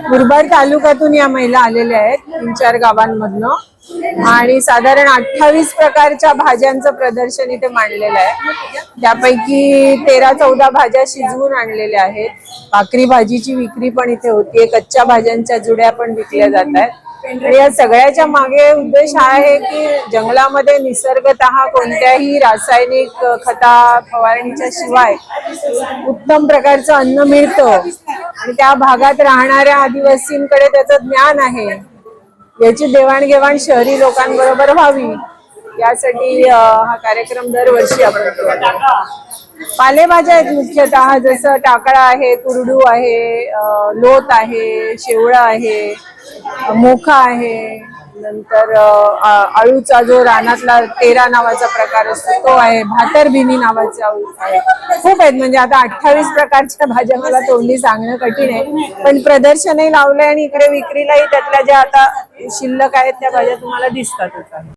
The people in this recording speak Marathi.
मुरबाड तालुक्यातून या महिला आलेल्या आहेत 3-4 गावांमधनं आणि साधारण 28 प्रकारच्या भाज्यांचं प्रदर्शन इथे मांडलेलं आहे। त्यापैकी 13-14 भाज्या शिजवून आणलेल्या आहेत। भाकरी भाजीची विक्री पण इथे होतीये, कच्च्या भाज्यांच्या जुड्या पण विकल्या जात आहेत। आणि या सगळ्याच्या मागे उद्देश हा आहे की जंगलामध्ये निसर्गतः कोणत्याही रासायनिक खता फवारणीच्या शिवाय उत्तम प्रकारचं अन्न मिळतं आणि त्या भागात राहणाऱ्या आदिवासींकडे त्याचं ज्ञान आहे, याची देवाणघेवाण शहरी लोकांबरोबर व्हावी यासाठी हा कार्यक्रम दरवर्षी आपण करतो। पालेभाज्या आहेत मुख्यतः, जसं टाकळा आहे, कुरडू आहे, लोत आहे, शेवळा आहे, मोखा आहे, नंतर आळूचा जो रानातला तेरा नावाचा प्रकार असतो तो आहे, भातरभिनी नावाचा आहे। खूप आहेत, म्हणजे आता 28 प्रकारच्या भाज्या मला तोंडी सांगणं कठीण आहे, पण प्रदर्शनही लावलंय आणि इकडे विक्रीलाही त्यातल्या ज्या आता शिल्लक आहेत त्या भाज्या तुम्हाला दिसतातच आहे।